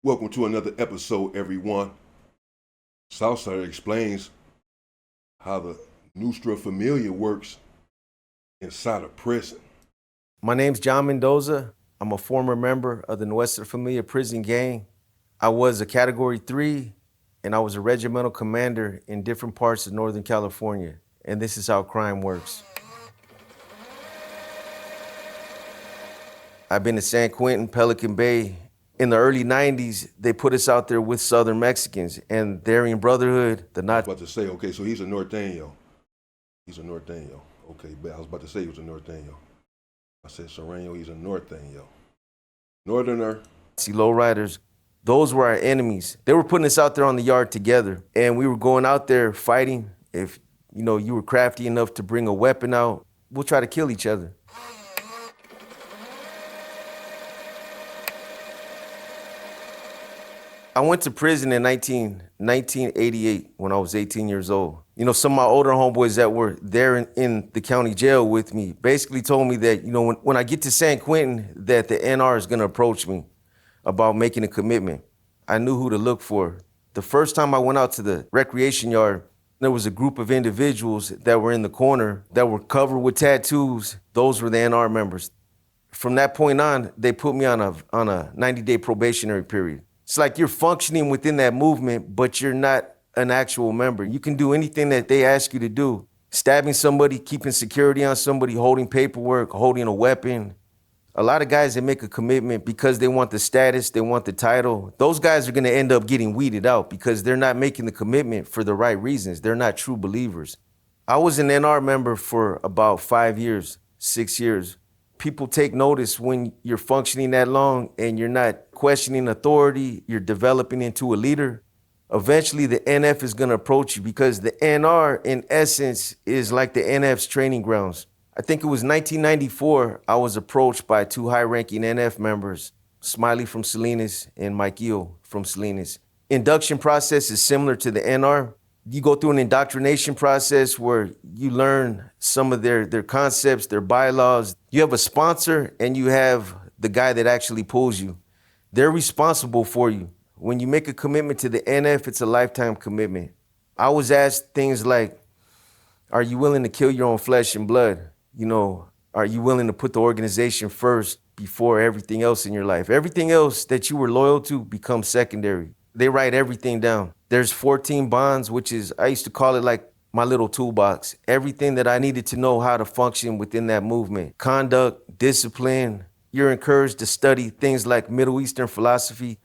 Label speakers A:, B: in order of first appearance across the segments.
A: Welcome to another episode, everyone. Southside explains how the Nuestra Familia works inside a prison.
B: My name's John Mendoza. I'm a former member of the Nuestra Familia prison gang. I was a Category 3, and I was a regimental commander in different parts of Northern California. And this is how crime works. I've been to San Quentin, Pelican Bay. In the early 90s, they put us out there with Southern Mexicans and the Aryan Brotherhood, the
A: I was
B: Nazi.
A: about to say, okay, so he's a norteño. He's a norteño. Okay, but I was about to say he was a norteño. I said Serrano, he's a norteño. Northerner.
B: Lowriders, those were our enemies. They were putting us out there on the yard together, and we were going out there fighting. If you were crafty enough to bring a weapon out, we'll try to kill each other. I went to prison in 1988 when I was 18 years old. Some of my older homeboys that were there in the county jail with me basically told me that, when I get to San Quentin, that the NR is gonna approach me about making a commitment. I knew who to look for. The first time I went out to the recreation yard, there was a group of individuals that were in the corner that were covered with tattoos. Those were the NR members. From that point on, they put me on a 90-day probationary period. It's like you're functioning within that movement, but you're not an actual member. You can do anything that they ask you to do. Stabbing somebody, keeping security on somebody, holding paperwork, holding a weapon. A lot of guys that make a commitment because they want the status, they want the title, those guys are gonna end up getting weeded out because they're not making the commitment for the right reasons. They're not true believers. I was an NR member for about 5 years, 6 years. People take notice when you're functioning that long and you're not questioning authority, you're developing into a leader. Eventually the NF is gonna approach you because the NR in essence is like the NF's training grounds. I think it was 1994, I was approached by two high-ranking NF members, Smiley from Salinas and Mike Eo from Salinas. Induction process is similar to the NR. You go through an indoctrination process where you learn some of their concepts, their bylaws. You have a sponsor and you have the guy that actually pulls you. They're responsible for you. When you make a commitment to the NF, it's a lifetime commitment. I was asked things like, are you willing to kill your own flesh and blood? Are you willing to put the organization first before everything else in your life? Everything else that you were loyal to becomes secondary. They write everything down. There's 14 bonds, which is, I used to call it like my little toolbox. Everything that I needed to know how to function within that movement. Conduct, discipline. You're encouraged to study things like Middle Eastern philosophy,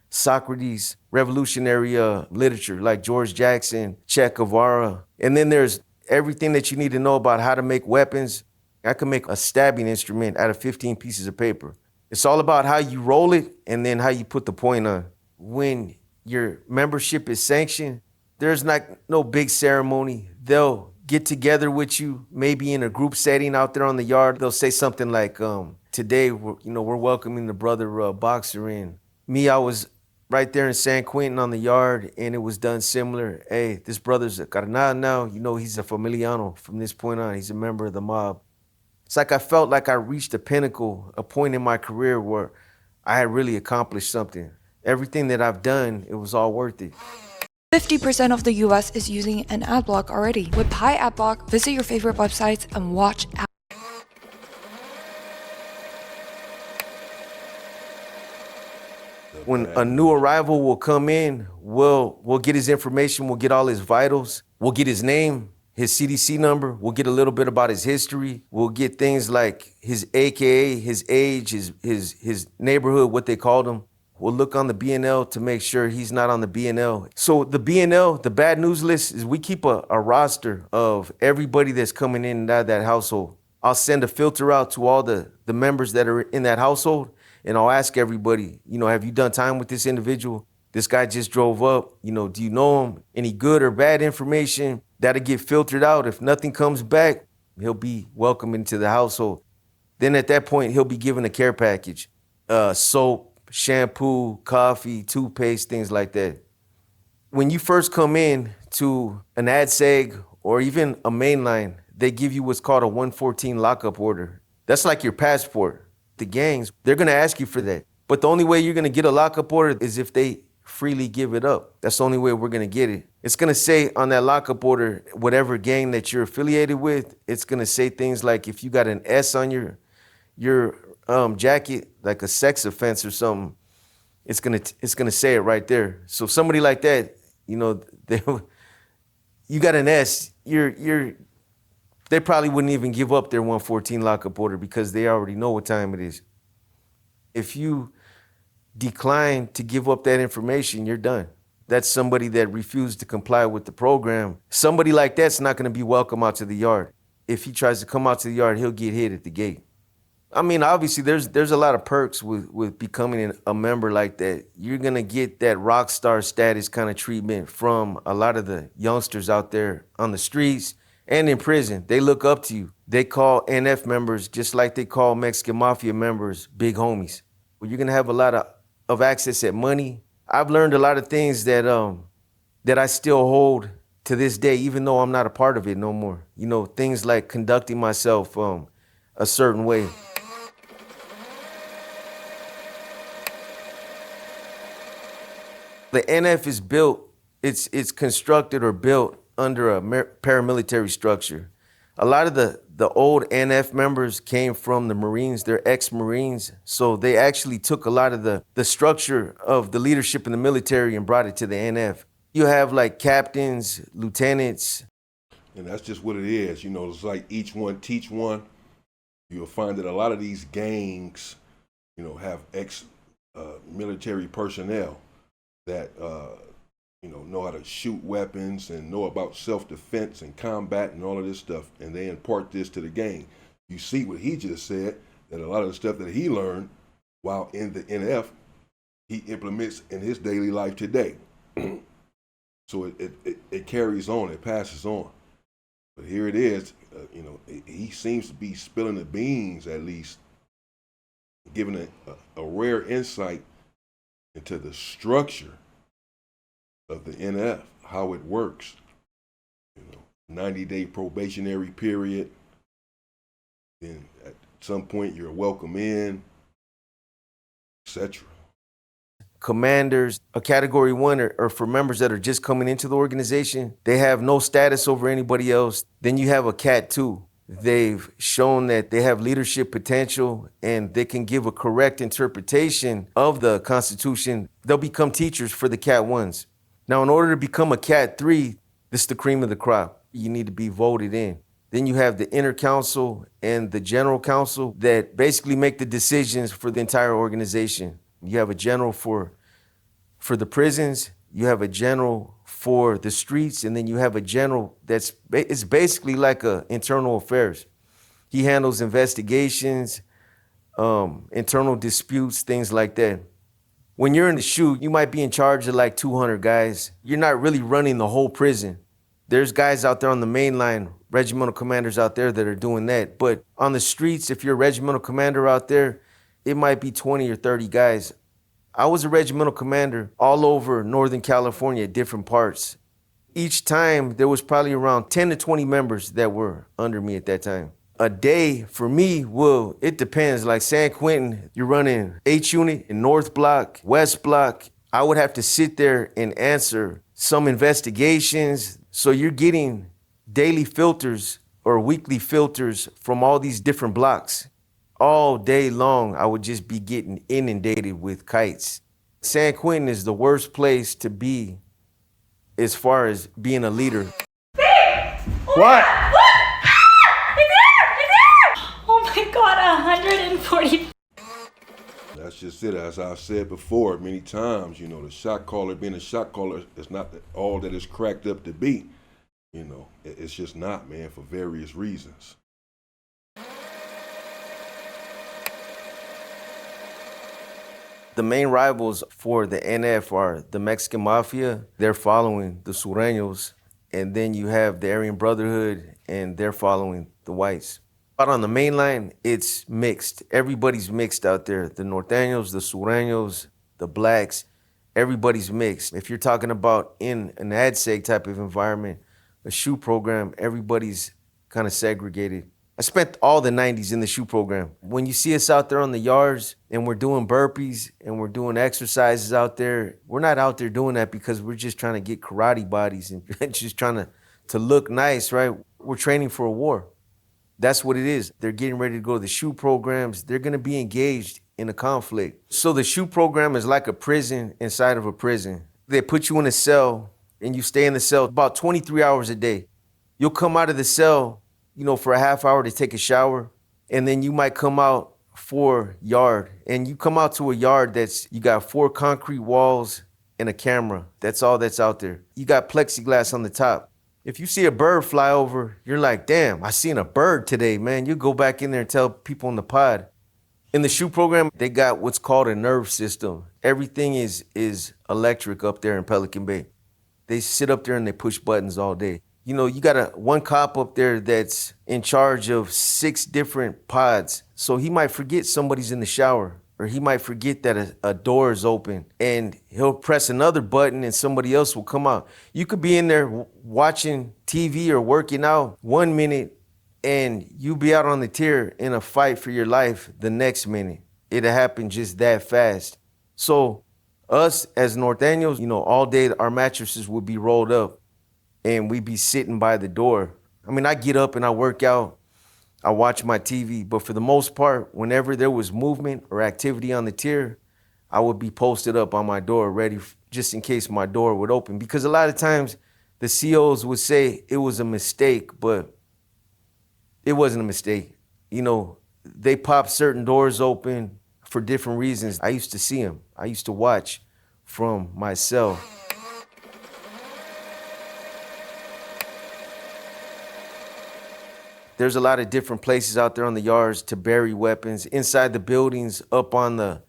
B: Socrates, revolutionary literature like George Jackson, Che Guevara. And then there's everything that you need to know about how to make weapons. I can make a stabbing instrument out of 15 pieces of paper. It's all about how you roll it and then how you put the point on. When your membership is sanctioned, there's no big ceremony. They'll get together with you, maybe in a group setting out there on the yard. They'll say something like, today, we're welcoming the brother boxer in. Me, I was right there in San Quentin on the yard, and it was done similar. Hey, this brother's a carnal now. He's a familiano from this point on. He's a member of the mob. It's like I felt like I reached a pinnacle, a point in my career where I had really accomplished something. Everything that I've done, it was all worth it.
C: 50% of the US is using an ad block already. With Pi Ad Block, visit your favorite websites and watch ads.
B: When a new arrival will come in, we'll get his information, we'll get all his vitals, we'll get his name, his CDC number, we'll get a little bit about his history, we'll get things like his AKA, his age, his neighborhood, what they called him. We'll look on the BNL to make sure he's not on the BNL. So the BNL, the bad news list, is we keep a roster of everybody that's coming in and out of that household. I'll send a filter out to all the members that are in that household, and I'll ask everybody, have you done time with this individual? This guy just drove up, do you know him? Any good or bad information? That'll get filtered out. If nothing comes back, he'll be welcomed into the household. Then at that point, he'll be given a care package, soap, shampoo, coffee, toothpaste, things like that. When you first come in to an ad seg or even a mainline, they give you what's called a 114 lockup order. That's like your passport. The gangs, they're gonna ask you for that. But the only way you're gonna get a lockup order is if they freely give it up. That's the only way we're gonna get it. It's gonna say on that lockup order, whatever gang that you're affiliated with, it's gonna say things like if you got an S on your jacket, like a sex offense or something, it's gonna say it right there. So somebody like that, you know, you got an S, they probably wouldn't even give up their 114 lockup order because they already know what time it is. If you decline to give up that information, you're done. That's somebody that refused to comply with the program. Somebody like that's not going to be welcome out to the yard. If he tries to come out to the yard, he'll get hit at the gate. I mean, obviously, there's a lot of perks with becoming a member like that. You're going to get that rock star status kind of treatment from a lot of the youngsters out there on the streets and in prison. They look up to you. They call NF members just like they call Mexican Mafia members big homies. Well, you're going to have a lot of access at money. I've learned a lot of things that I still hold to this day, even though I'm not a part of it no more. You know, things like conducting myself a certain way. The NF is built, it's constructed or built under a paramilitary structure. A lot of the old NF members came from the Marines, they're ex-Marines, so they actually took a lot of the structure of the leadership in the military and brought it to the NF. You have like captains, lieutenants.
A: And that's just what it is. You know, it's like each one teach one. You'll find that a lot of these gangs, you know, have ex-military personnel that know how to shoot weapons and know about self-defense and combat and all of this stuff, and they impart this to the gang. You see what he just said, that a lot of the stuff that he learned while in the NF, he implements in his daily life today. So it carries on, it passes on. But here it is, he seems to be spilling the beans, at least, giving a rare insight into the structure of the NF, how it works. 90-day probationary period. Then at some point you're welcome in, etc.
B: Commanders, a category 1 or for members that are just coming into the organization, they have no status over anybody else. Then you have a Cat 2. They've shown that they have leadership potential and they can give a correct interpretation of the Constitution. They'll become teachers for the Cat 1s. Now, in order to become a Cat 3, this is the cream of the crop. You need to be voted in. Then you have the inner council and the general council that basically make the decisions for the entire organization. You have a general for the prisons, you have a general for the streets, and then you have a general it's basically like internal affairs. He handles investigations, internal disputes, things like that. When you're in the SHU, you might be in charge of like 200 guys. You're not really running the whole prison. There's guys out there on the main line, regimental commanders out there that are doing that. But on the streets, if you're a regimental commander out there, it might be 20 or 30 guys. I was a regimental commander all over Northern California, different parts. Each time, there was probably around 10 to 20 members that were under me at that time. A day for me, well, it depends. Like San Quentin, you're running H unit in North Block, West Block. I would have to sit there and answer some investigations. So you're getting daily filters or weekly filters from all these different blocks. All day long, I would just be getting inundated with kites. San Quentin is the worst place to be as far as being a leader.
D: Babe!
E: What?
D: Oh my God, 140.
A: That's just it. As I've said before many times, the shot caller, being a shot caller, is not all that it's cracked up to be. It's just not, man, for various reasons.
B: The main rivals for the NF are the Mexican Mafia. They're following the Sureños. And then you have the Aryan Brotherhood, and they're following the whites. But on the main line, it's mixed. Everybody's mixed out there. The Norteños, the Sureños, the blacks, everybody's mixed. If you're talking about in an ADSEG type of environment, a SHU program, everybody's kind of segregated. I spent all the 90s in the shoe program. When you see us out there on the yards and we're doing burpees and we're doing exercises out there, we're not out there doing that because we're just trying to get karate bodies and just trying to look nice, right? We're training for a war. That's what it is. They're getting ready to go to the shoe programs. They're gonna be engaged in a conflict. So the shoe program is like a prison inside of a prison. They put you in a cell and you stay in the cell about 23 hours a day. You'll come out of the cell, for a half hour to take a shower, and then you might come out for yard. And you come out to a yard you got 4 concrete walls and a camera. That's all that's out there. You got plexiglass on the top. If you see a bird fly over, you're like, damn, I seen a bird today, man. You go back in there and tell people in the pod. In the shoe program, they got what's called a nerve system. Everything is electric up there in Pelican Bay. They sit up there and they push buttons all day. You got one cop up there that's in charge of 6 different pods. So he might forget somebody's in the shower, or he might forget that a door is open, and he'll press another button and somebody else will come out. You could be in there watching TV or working out 1 minute, and you be out on the tier in a fight for your life the next minute. It'll happen just that fast. So us as Norteños, all day our mattresses would be rolled up and we'd be sitting by the door. I mean, I get up and I work out, I watch my TV, but for the most part, whenever there was movement or activity on the tier, I would be posted up on my door ready just in case my door would open. Because a lot of times the COs would say it was a mistake, but it wasn't a mistake. They pop certain doors open for different reasons. I used to see them. I used to watch from my cell. There's a lot of different places out there on the yards to bury weapons. Inside the buildings, up on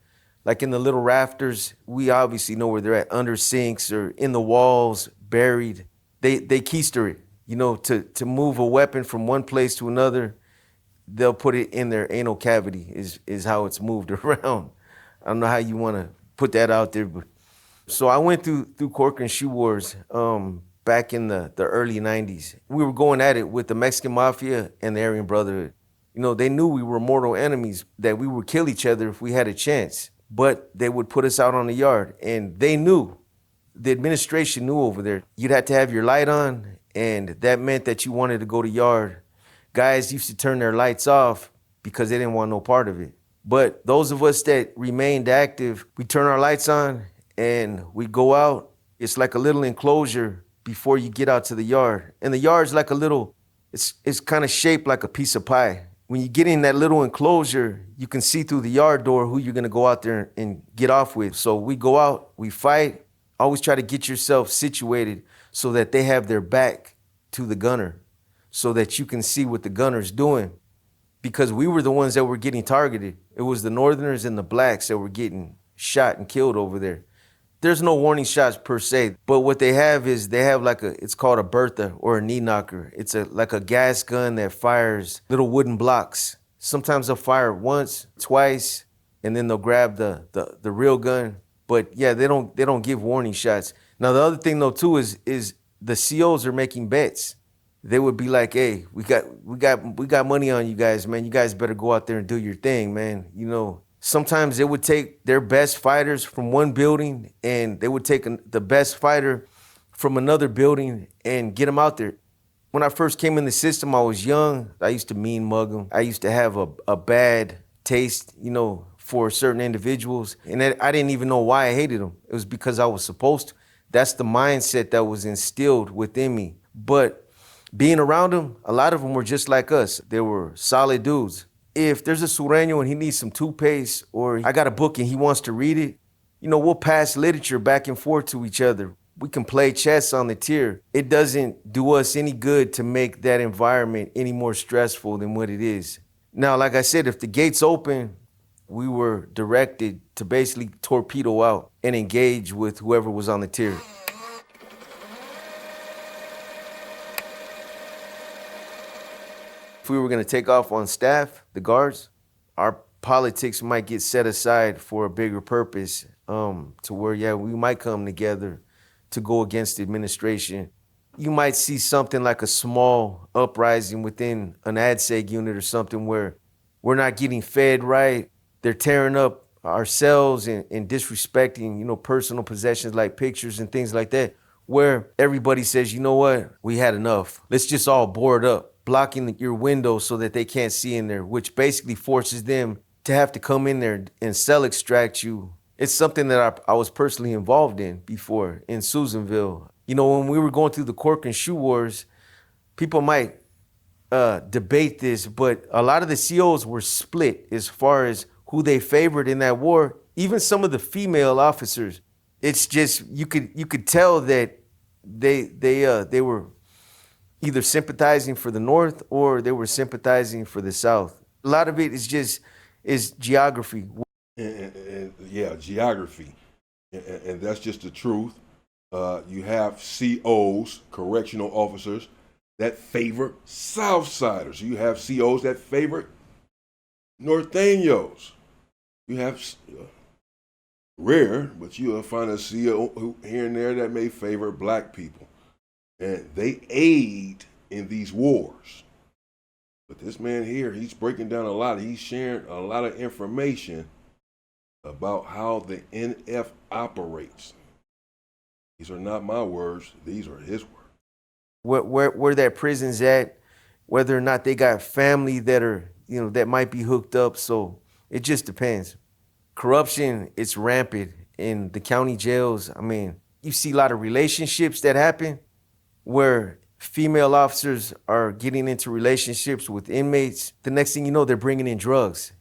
B: like in the little rafters, we obviously know where they're at, under sinks or in the walls, buried. They keister it, to move a weapon from one place to another. They'll put it in their anal cavity is how it's moved around. I don't know how you want to put that out there, but so I went through Corcoran Shoe Wars back in the early 90s. We were going at it with the Mexican Mafia and the Aryan Brotherhood. They knew we were mortal enemies, that we would kill each other if we had a chance, but they would put us out on the yard, and they knew, the administration knew over there, you'd have to have your light on, and that meant that you wanted to go to yard. Guys used to turn their lights off because they didn't want no part of it. But those of us that remained active, we turn our lights on and we go out. It's like a little enclosure before you get out to the yard. And the yard's like it's kind of shaped like a piece of pie. When you get in that little enclosure, you can see through the yard door who you're gonna go out there and get off with. So we go out, we fight. Always try to get yourself situated so that they have their back to the gunner, so that you can see what the gunner's doing. Because we were the ones that were getting targeted. It was the Northerners and the blacks that were getting shot and killed over there. There's no warning shots per se, but what they have is it's called a Bertha or a knee knocker. It's like a gas gun that fires little wooden blocks. Sometimes they'll fire it once, twice, and then they'll grab the real gun. But yeah, they don't give warning shots. Now the other thing though too is the COs are making bets. They would be like, hey, we got money on you guys, man. You guys better go out there and do your thing, man. Sometimes they would take their best fighters from one building and they would take the best fighter from another building and get them out there. When I first came in the system, I was young. I used to mean mug them. I used to have a bad taste, for certain individuals. And I didn't even know why I hated them. It was because I was supposed to. That's the mindset that was instilled within me. But being around them, a lot of them were just like us. They were solid dudes. If there's a Sureño and he needs some toothpaste, or I got a book and he wants to read it, we'll pass literature back and forth to each other. We can play chess on the tier. It doesn't do us any good to make that environment any more stressful than what it is. Now, like I said, if the gates open, we were directed to basically torpedo out and engage with whoever was on the tier. If we were gonna take off on staff, the guards, our politics might get set aside for a bigger purpose, to where, we might come together to go against the administration. You might see something like a small uprising within an ADSEG unit or something where we're not getting fed right. They're tearing up our cells and disrespecting, personal possessions like pictures and things like that, where everybody says, you know what, we had enough. Let's just all board up, blocking your window so that they can't see in there, which basically forces them to have to come in there and cell extract you. It's something that I was personally involved in before in Susanville. When we were going through the Cork and Shoe Wars, people might debate this, but a lot of the COs were split as far as who they favored in that war. Even some of the female officers, it's just you could tell that they were either sympathizing for the North or they were sympathizing for the South. A lot of it is geography.
A: Yeah, geography, and that's just the truth. You have COs, correctional officers, that favor Southsiders. You have COs that favor Norteños. You have rare, but you'll find a CO who, here and there that may favor black people, and they aid in these wars. But this man here, he's breaking down a lot. He's sharing a lot of information about how the NF operates. These are not my words. These are his words.
B: Where that prison's at, whether or not they got family that are, that might be hooked up. So it just depends. Corruption, it's rampant in the county jails. I mean, you see a lot of relationships that happen where female officers are getting into relationships with inmates. The next thing you know, they're bringing in drugs.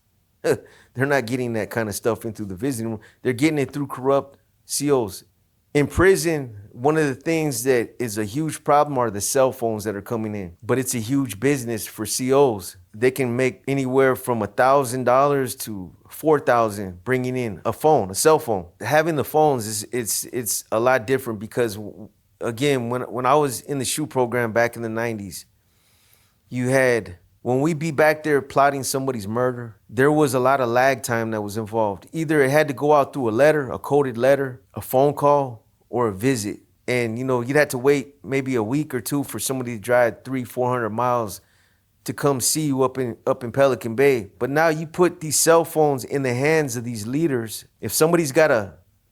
B: They're not getting that kind of stuff into the visiting room. They're getting it through corrupt COs. In prison, one of the things that is a huge problem are the cell phones that are coming in. But it's a huge business for COs. They can make anywhere from $1,000 to $4,000 bringing in a phone, a cell phone. Having the phones it's a lot different because, again, when I was in the SHU program back in the 90s, when we be back there plotting somebody's murder, there was a lot of lag time that was involved. Either it had to go out through a letter, a coded letter, a phone call, or a visit. And, you'd have to wait maybe a week or two for somebody to drive 300-400 miles to come see you up in Pelican Bay. But now you put these cell phones in the hands of these leaders. If somebody's got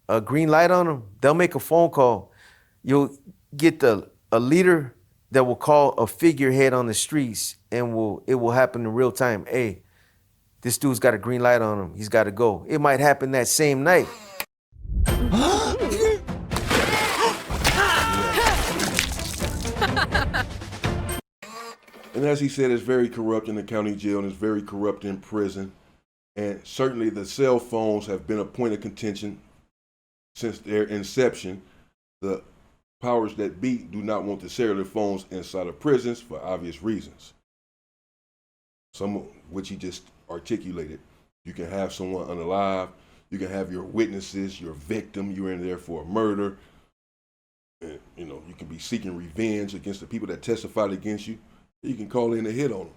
B: a green light on them, they'll make a phone call. You'll get a leader that will call a figurehead on the streets, and it will happen in real time. Hey, this dude's got a green light on him. He's got to go. It might happen that same night.
A: And as he said, it's very corrupt in the county jail and it's very corrupt in prison. And certainly the cell phones have been a point of contention since their inception. The powers that be do not want the cellular phones inside of prisons for obvious reasons. Some of which he just articulated. You can have someone unalive. You can have your witnesses, your victim. You're in there for a murder. And, you can be seeking revenge against the people that testified against you. You can call in a hit on them.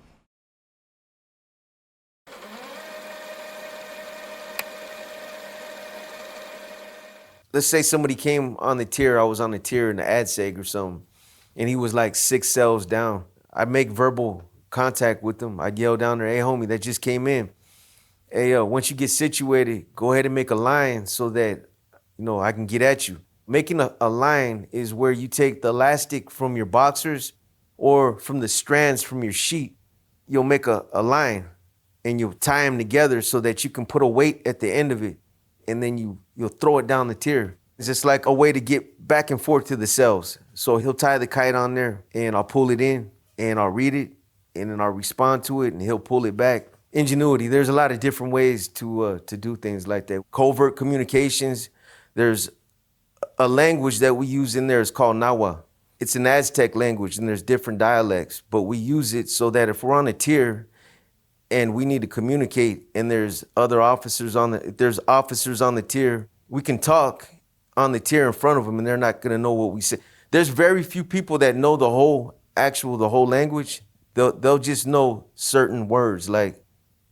B: Let's say somebody came on the tier, I was on the tier in the ADSEG or something, and he was like 6 cells down. I'd make verbal contact with them. I'd yell down there, hey homie, that just came in. Hey, once you get situated, go ahead and make a line so that, I can get at you. Making a line is where you take the elastic from your boxers or from the strands from your sheet. You'll make a line and you'll tie them together so that you can put a weight at the end of it, and then you'll throw it down the tier. It's just like a way to get back and forth to the cells. So he'll tie the kite on there and I'll pull it in and I'll read it and then I'll respond to it and he'll pull it back. Ingenuity, there's a lot of different ways to do things like that. Covert communications, there's a language that we use in there is called Nawa. It's an Aztec language and there's different dialects, but we use it so that if we're on a tier and we need to communicate and there's officers on the tier, we can talk on the tier in front of them and they're not gonna know what we say. There's very few people that know the whole language. They'll just know certain words like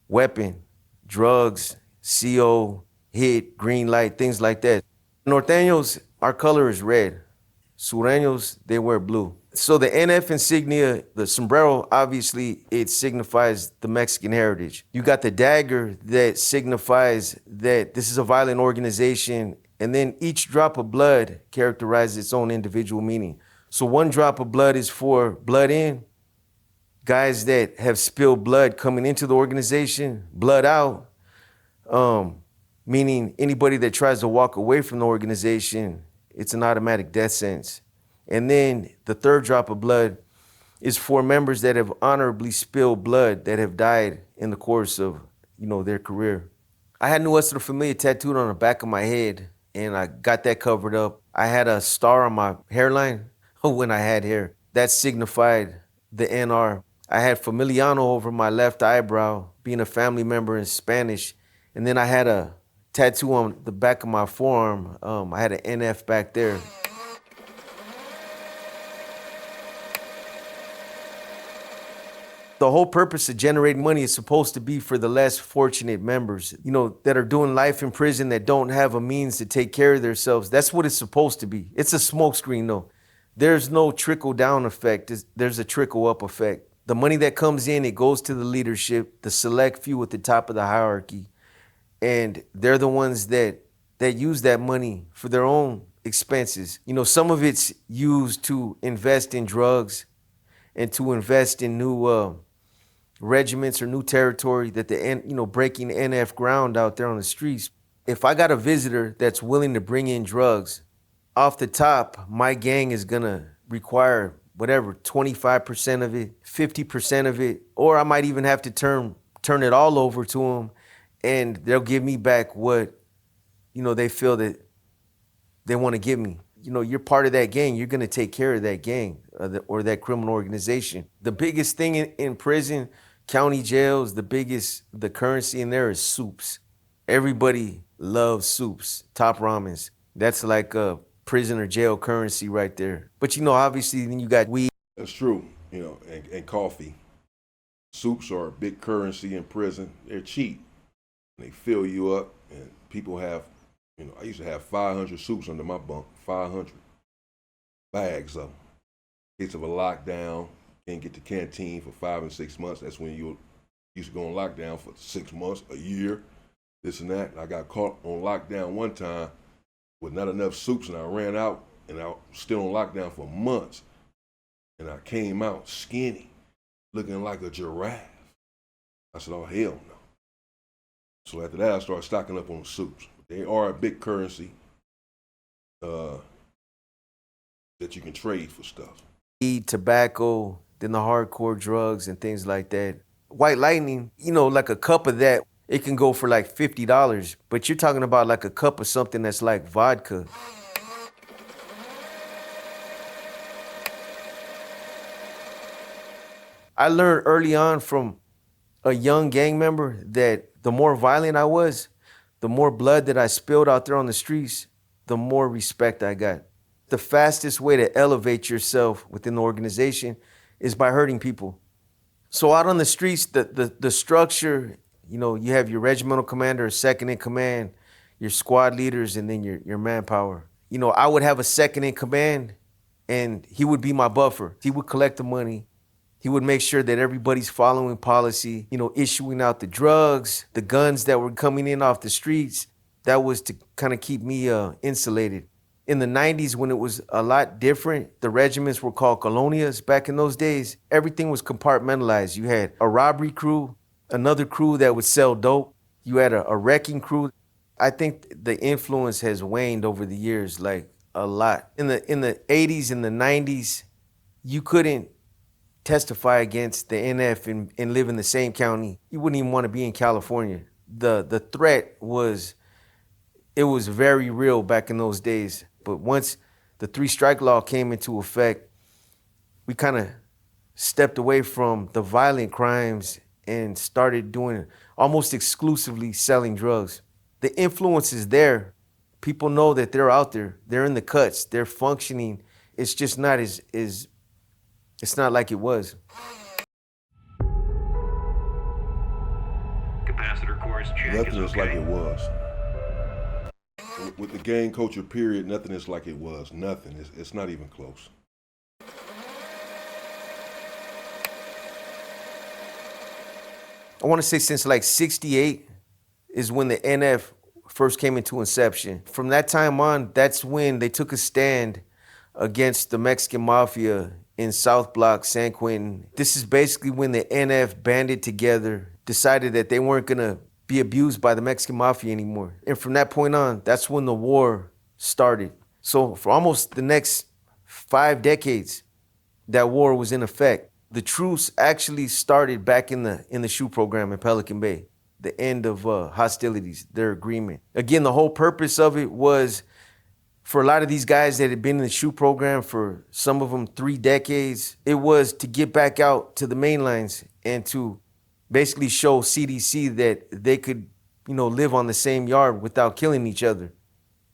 B: weapon, drugs, CO, hit, green light, things like that. Norteños, our color is red. Sureños, they wear blue. So the NF insignia, the sombrero, obviously it signifies the Mexican heritage. You got the dagger that signifies that this is a violent organization, and then each drop of blood characterizes its own individual meaning. So one drop of blood is for blood in, guys that have spilled blood coming into the organization, blood out, meaning anybody that tries to walk away from the organization, it's an automatic death sentence. And then the third drop of blood is for members that have honorably spilled blood that have died in the course of, their career. I had Nuestra Familia tattooed on the back of my head, and I got that covered up. I had a star on my hairline when I had hair. That signified the NR. I had Familiano over my left eyebrow, being a family member in Spanish. And then I had a tattoo on the back of my forearm. I had an NF back there. The whole purpose of generating money is supposed to be for the less fortunate members, that are doing life in prison, that don't have a means to take care of themselves. That's what it's supposed to be. It's a smokescreen, though. There's no trickle-down effect. There's a trickle-up effect. The money that comes in, it goes to the leadership, the select few at the top of the hierarchy. And they're the ones that use that money for their own expenses. Some of it's used to invest in drugs and to invest in new regiments or new territory that breaking NF ground out there on the streets. If I got a visitor that's willing to bring in drugs, off the top, my gang is gonna require whatever, 25% of it, 50% of it, or I might even have to turn it all over to them, and they'll give me back what, they feel that they want to give me. You're part of that gang. You're gonna take care of that gang or that criminal organization. The biggest thing in prison, county jails, the currency in there is soups. Everybody loves soups, top ramens. That's like a prison or jail currency right there. But obviously then you got weed.
A: That's true, and coffee. Soups are a big currency in prison. They're cheap. They fill you up, and people have, I used to have 500 soups under my bunk, 500 bags of them. In case of a lockdown, can't get to canteen for 5 and 6 months. That's when you used to go on lockdown for 6 months, a year, this and that. I got caught on lockdown one time with not enough soups, and I ran out, and I was still on lockdown for months. And I came out skinny, looking like a giraffe. I said, oh, hell no. So after that, I started stocking up on soups. They are a big currency that you can trade for stuff.
B: Weed, tobacco, then the hardcore drugs and things like that. White Lightning, like a cup of that, it can go for like $50, but you're talking about like a cup of something that's like vodka. I learned early on from a young gang member that the more violent I was, the more blood that I spilled out there on the streets, the more respect I got. The fastest way to elevate yourself within the organization is by hurting people. So out on the streets, the structure, you have your regimental commander, second in command, your squad leaders, and then your manpower. I would have a second in command, and he would be my buffer. He would collect the money. He would make sure that everybody's following policy, issuing out the drugs, the guns that were coming in off the streets. That was to kind of keep me insulated. In the 90s, when it was a lot different, the regiments were called colonias. Back in those days, everything was compartmentalized. You had a robbery crew, another crew that would sell dope. You had a wrecking crew. I think the influence has waned over the years, like a lot. In the 80s and the 90s, you couldn't testify against the NF and live in the same county. You wouldn't even want to be in California. The threat was very real back in those days. But once the 3-strike law came into effect, we kind of stepped away from the violent crimes and started doing almost exclusively selling drugs. The influence is there. People know that they're out there. They're in the cuts. They're functioning. It's just not it's not like it was.
E: Capacitor course check
A: Nothing
E: is
A: is like
E: okay.
A: it was. With the gang culture period, nothing is like it was. Nothing. It's not even close.
B: I want to say since like 68 is when the NF first came into inception. From that time on, that's when they took a stand against the Mexican mafia in South Block, San Quentin. This is basically when the NF banded together, decided that they weren't gonna be abused by the Mexican mafia anymore. And from that point on, that's when the war started. So for almost the next 5 decades, that war was in effect. The truce actually started back in the SHU program in Pelican Bay, the end of hostilities, their agreement. Again, the whole purpose of it was for a lot of these guys that had been in the SHU program for some of them 3 decades, it was to get back out to the main lines and to basically show CDC that they could, live on the same yard without killing each other.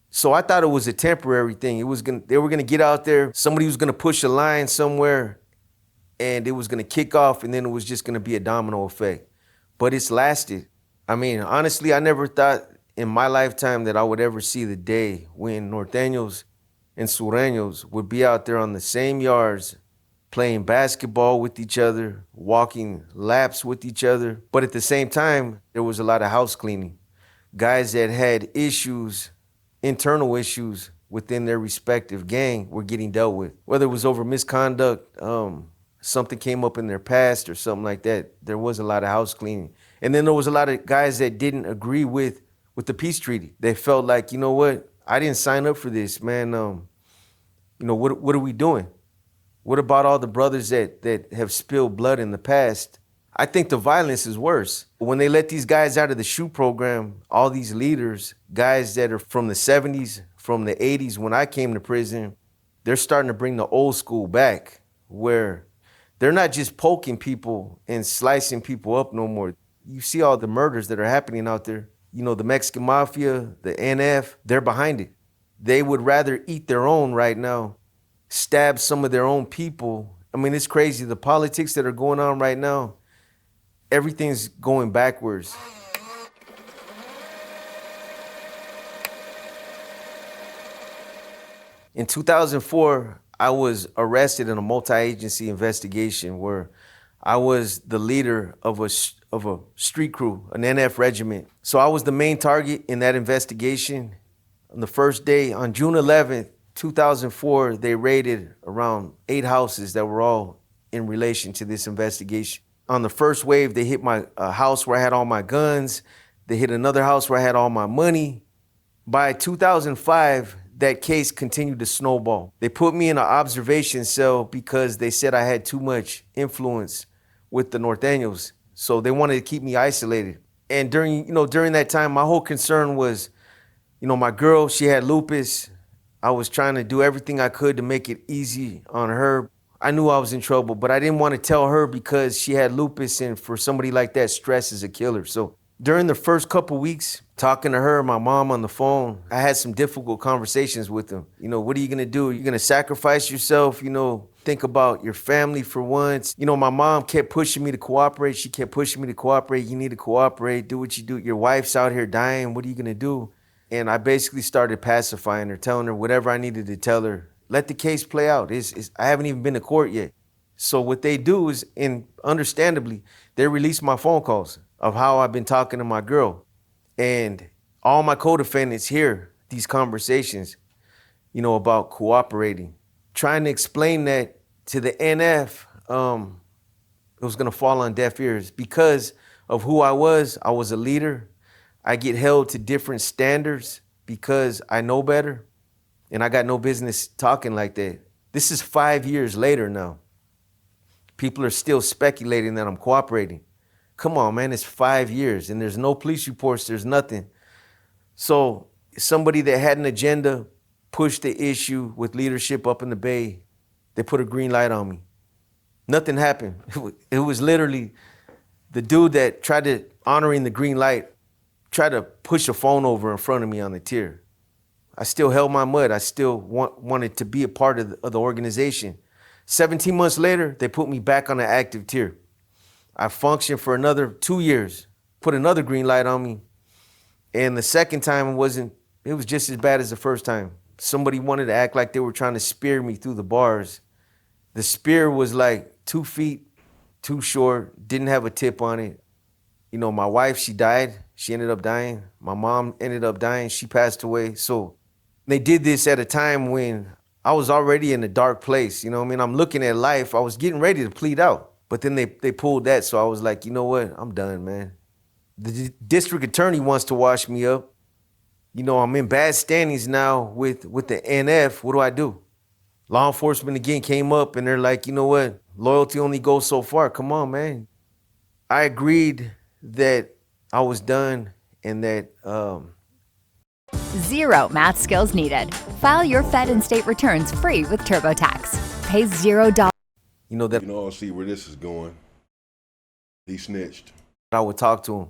B: So I thought it was a temporary thing. They were gonna get out there, somebody was gonna push a line somewhere, and it was gonna kick off, and then it was just gonna be a domino effect. But it's lasted. I mean, honestly, I never thought in my lifetime that I would ever see the day when norteños and sureños would be out there on the same yards, playing basketball with each other, walking laps with each other. But at the same time, there was a lot of house cleaning. Guys that had issues, internal issues within their respective gang were getting dealt with. Whether it was over misconduct, something came up in their past or something like that, there was a lot of house cleaning. And then there was a lot of guys that didn't agree with the peace treaty. They felt like, you know what, I didn't sign up for this, man. What are we doing? What about all the brothers that have spilled blood in the past? I think the violence is worse. When they let these guys out of the SHU program, all these leaders, guys that are from the 70s, from the 80s, when I came to prison, they're starting to bring the old school back, where they're not just poking people and slicing people up no more. You see all the murders that are happening out there. The Mexican mafia, the NF, they're behind it. They would rather eat their own right now, stab some of their own people. I mean, it's crazy. The politics that are going on right now, everything's going backwards. In 2004, I was arrested in a multi-agency investigation where I was the leader of a street crew, an NF regiment. So I was the main target in that investigation. On the first day, on June 11th, 2004, they raided around 8 houses that were all in relation to this investigation. On the first wave, they hit my house where I had all my guns. They hit another house where I had all my money. By 2005, that case continued to snowball. They put me in an observation cell because they said I had too much influence with the norteños. So they wanted to keep me isolated. And during that time, my whole concern was, my girl, she had lupus. I was trying to do everything I could to make it easy on her. I knew I was in trouble, but I didn't want to tell her because she had lupus, and for somebody like that, stress is a killer. So during the first couple weeks, talking to her, my mom on the phone, I had some difficult conversations with them. What are you gonna do? You're gonna sacrifice yourself, think about your family for once. My mom kept pushing me to cooperate. She kept pushing me to cooperate. You need to cooperate, do what you do. Your wife's out here dying, what are you gonna do? And I basically started pacifying her, telling her whatever I needed to tell her. Let the case play out. I haven't even been to court yet. So what they do is, and understandably, they release my phone calls of how I've been talking to my girl. And all my co-defendants hear these conversations, about cooperating. Trying to explain that to the NF, it was gonna fall on deaf ears. Because of who I was a leader. I get held to different standards because I know better. And I got no business talking like that. This is 5 years later now. People are still speculating that I'm cooperating. Come on, man, it's 5 years and there's no police reports, there's nothing. So somebody that had an agenda pushed the issue with leadership up in the Bay. They put a green light on me. Nothing happened. It was literally the dude that tried to, honoring the green light, tried to push a phone over in front of me on the tier. I still held my mud. I still wanted to be a part of the organization. 17 months later, they put me back on the active tier. I functioned for another 2 years, put another green light on me. And the second time it was just as bad as the first time. Somebody wanted to act like they were trying to spear me through the bars. The spear was like 2 feet too short, didn't have a tip on it. You know, my wife, she died. She ended up dying. My mom ended up dying. She passed away. So they did this at a time when I was already in a dark place. You know what I mean? I'm looking at life. I was getting ready to plead out. But then they pulled that. So I was like, you know what? I'm done, man. The district attorney wants to wash me up. You know, I'm in bad standings now with the NF. What do I do? Law enforcement again came up and they're like, you know what? Loyalty only goes so far. Come on, man. I agreed that I was done and that
E: Zero math skills needed. File your Fed and state returns free with TurboTax. Pay $0.
B: you know that
A: You can all see where this is going. He snitched.
B: I would talk to him.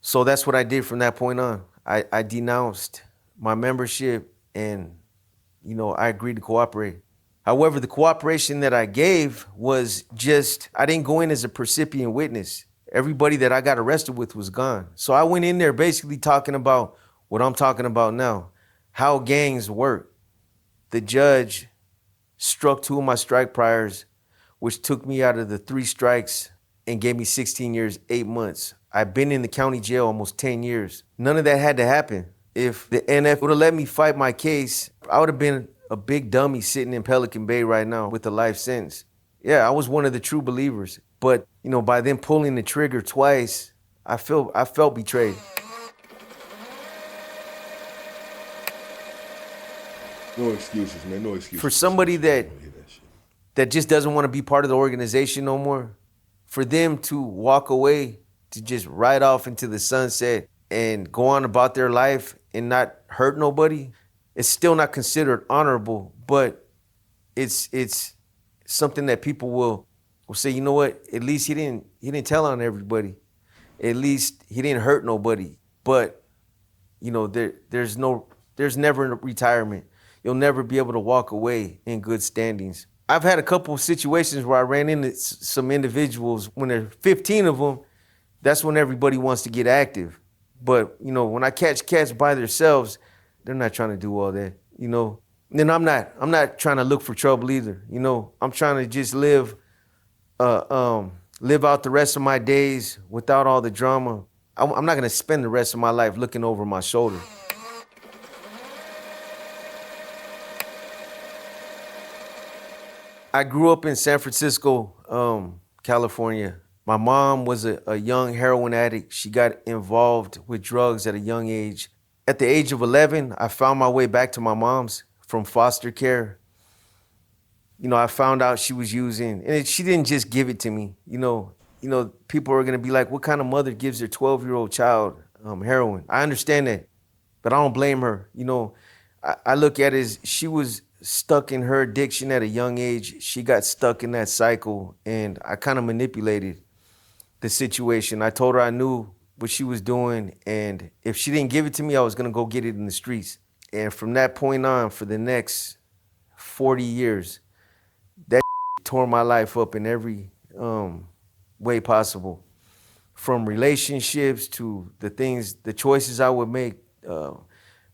B: So that's what I did from that point on. I denounced my membership and, you know, I agreed to cooperate. However, the cooperation that I gave was just, I didn't go in as a percipient witness. Everybody that I got arrested with was gone. So I went in there basically talking about what I'm talking about now, how gangs work. The judge struck 2 of my strike priors, which took me out of the 3 strikes and gave me 16 years, 8 months. I've been in the county jail almost 10 years. None of that had to happen. If the NF would have let me fight my case, I would have been a big dummy sitting in Pelican Bay right now with a life sentence. Yeah, I was one of the true believers. But, you know, by them pulling the trigger twice, I felt betrayed.
A: No excuses, man. No excuses.
B: For somebody that
A: I don't hear that shit.
B: that just doesn't want to be part of the organization no more, for them to walk away, to just ride off into the sunset and go on about their life and not hurt nobody, it's still not considered honorable, but it's something that people will say, you know what, at least he didn't tell on everybody. At least he didn't hurt nobody. But, you know, there's never a retirement. You'll never be able to walk away in good standings. I've had a couple of situations where I ran into some individuals, when there are 15 of them, that's when everybody wants to get active. But, you know, when I catch cats by themselves, they're not trying to do all that, you know. And then I'm not trying to look for trouble either, you know. I'm trying to just live out the rest of my days without all the drama. I'm not gonna spend the rest of my life looking over my shoulder. I grew up in San Francisco, California. My mom was a young heroin addict. She got involved with drugs at a young age. At the age of 11, I found my way back to my mom's from foster care. You know, I found out she was using, and she didn't just give it to me. You know, people are gonna be like, what kind of mother gives their 12-year-old child heroin? I understand that, but I don't blame her. You know, I look at it as she was stuck in her addiction at a young age. She got stuck in that cycle, and I kind of manipulated the situation. I told her I knew what she was doing, and if she didn't give it to me, I was gonna go get it in the streets. And from that point on, for the next 40 years, that tore my life up in every way possible. From relationships to the choices I would make,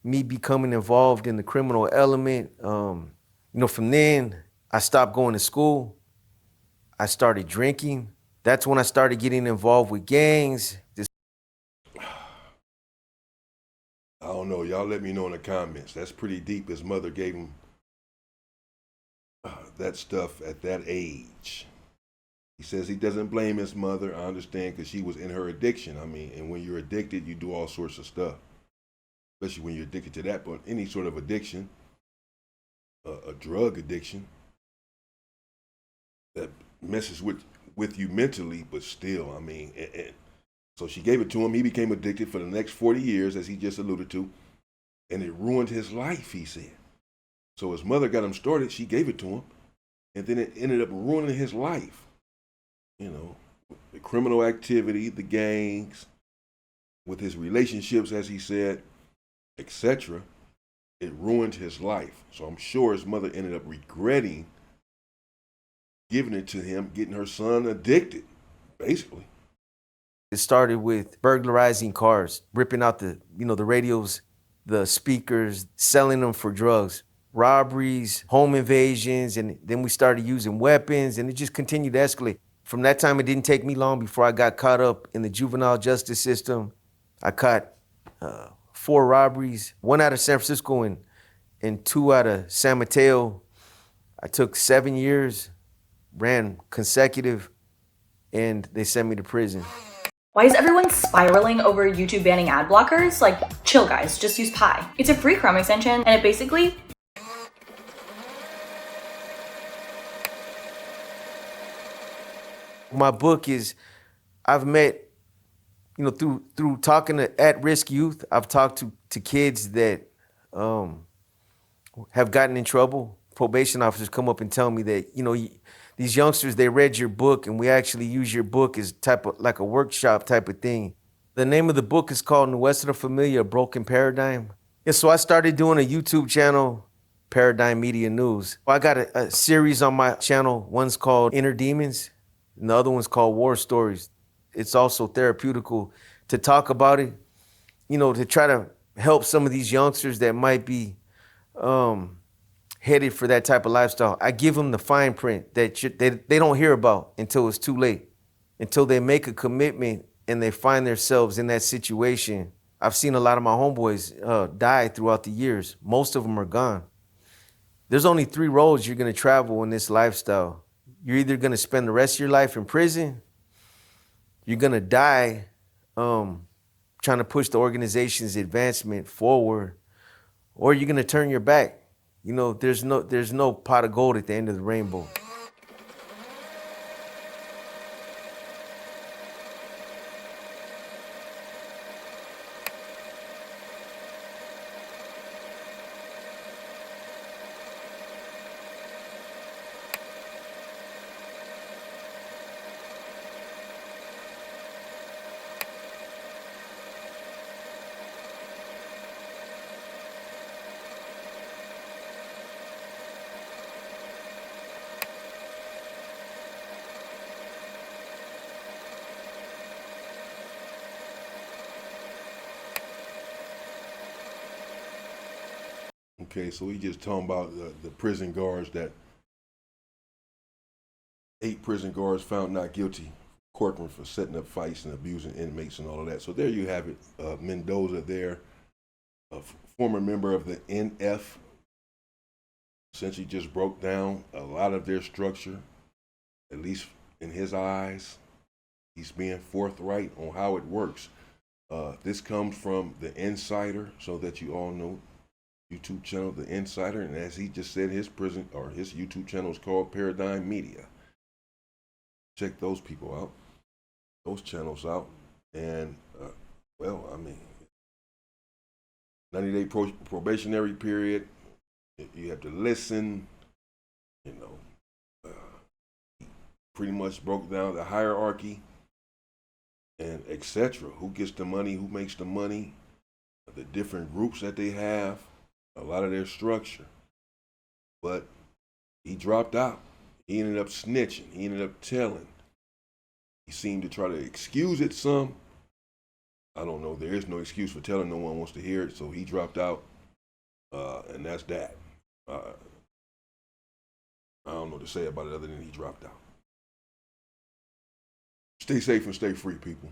B: me becoming involved in the criminal element. You know, from then, I stopped going to school. I started drinking. That's when I started getting involved with gangs.
A: I don't know. Y'all let me know in the comments. That's pretty deep. His mother gave him that stuff at that age. He says he doesn't blame his mother. I understand, because she was in her addiction. I mean, and when you're addicted, you do all sorts of stuff, especially when you're addicted to that. But any sort of addiction, a drug addiction, that messes with you mentally, but still, I mean, and so she gave it to him. He became addicted for the next 40 years, as he just alluded to, and it ruined his life, he said. So his mother got him started, she gave it to him, and then it ended up ruining his life. You know, the criminal activity, the gangs, with his relationships, as he said, etc. It ruined his life. So I'm sure his mother ended up regretting giving it to him, getting her son addicted, basically.
B: It started with burglarizing cars, ripping out the radios, the speakers, selling them for drugs, robberies, home invasions, and then we started using weapons, and it just continued to escalate. From that time, it didn't take me long before I got caught up in the juvenile justice system. I caught 4 robberies, 1 out of San Francisco and 2 out of San Mateo. I took 7 years, ran consecutive, and they sent me to prison.
F: Why is everyone spiraling over YouTube banning ad blockers? Like, chill guys, just use Pi. It's a free Chrome extension, and it basically
B: My book is, I've met, through talking to at-risk youth, I've talked to kids that have gotten in trouble. Probation officers come up and tell me that, these youngsters, they read your book and we actually use your book as like a workshop type of thing. The name of the book is called Nuestra Familia, A Broken Paradigm. And so I started doing a YouTube channel, Paradigm Media News. I got a series on my channel. One's called Inner Demons, and the other one's called War Stories. It's also therapeutical to talk about it, to try to help some of these youngsters that might be headed for that type of lifestyle. I give them the fine print that they don't hear about until it's too late, until they make a commitment and they find themselves in that situation. I've seen a lot of my homeboys die throughout the years. Most of them are gone. There's only 3 roads you're gonna travel in this lifestyle. You're either gonna spend the rest of your life in prison, you're gonna die trying to push the organization's advancement forward, or you're gonna turn your back. There's no pot of gold at the end of the rainbow.
A: Okay, so we just talking about the prison guards, that 8 prison guards found not guilty, courtroom for setting up fights and abusing inmates and all of that. So there you have it. Mendoza there, a former member of the NF, essentially just broke down a lot of their structure, at least in his eyes. He's being forthright on how it works. This comes from the Insider, so that you all know. YouTube channel, The Insider, and as he just said, his YouTube channel is called Paradigm Media. Check those people out, those channels out, and 90-day probationary period. You have to listen. Pretty much broke down the hierarchy and etc. Who gets the money? Who makes the money? The different groups that they have. A lot of their structure. But he dropped out. He ended up snitching. He ended up telling. He seemed to try to excuse it some. I don't know. There is no excuse for telling. No one wants to hear it. So he dropped out. And that's that. I don't know what to say about it other than he dropped out. Stay safe and stay free, people.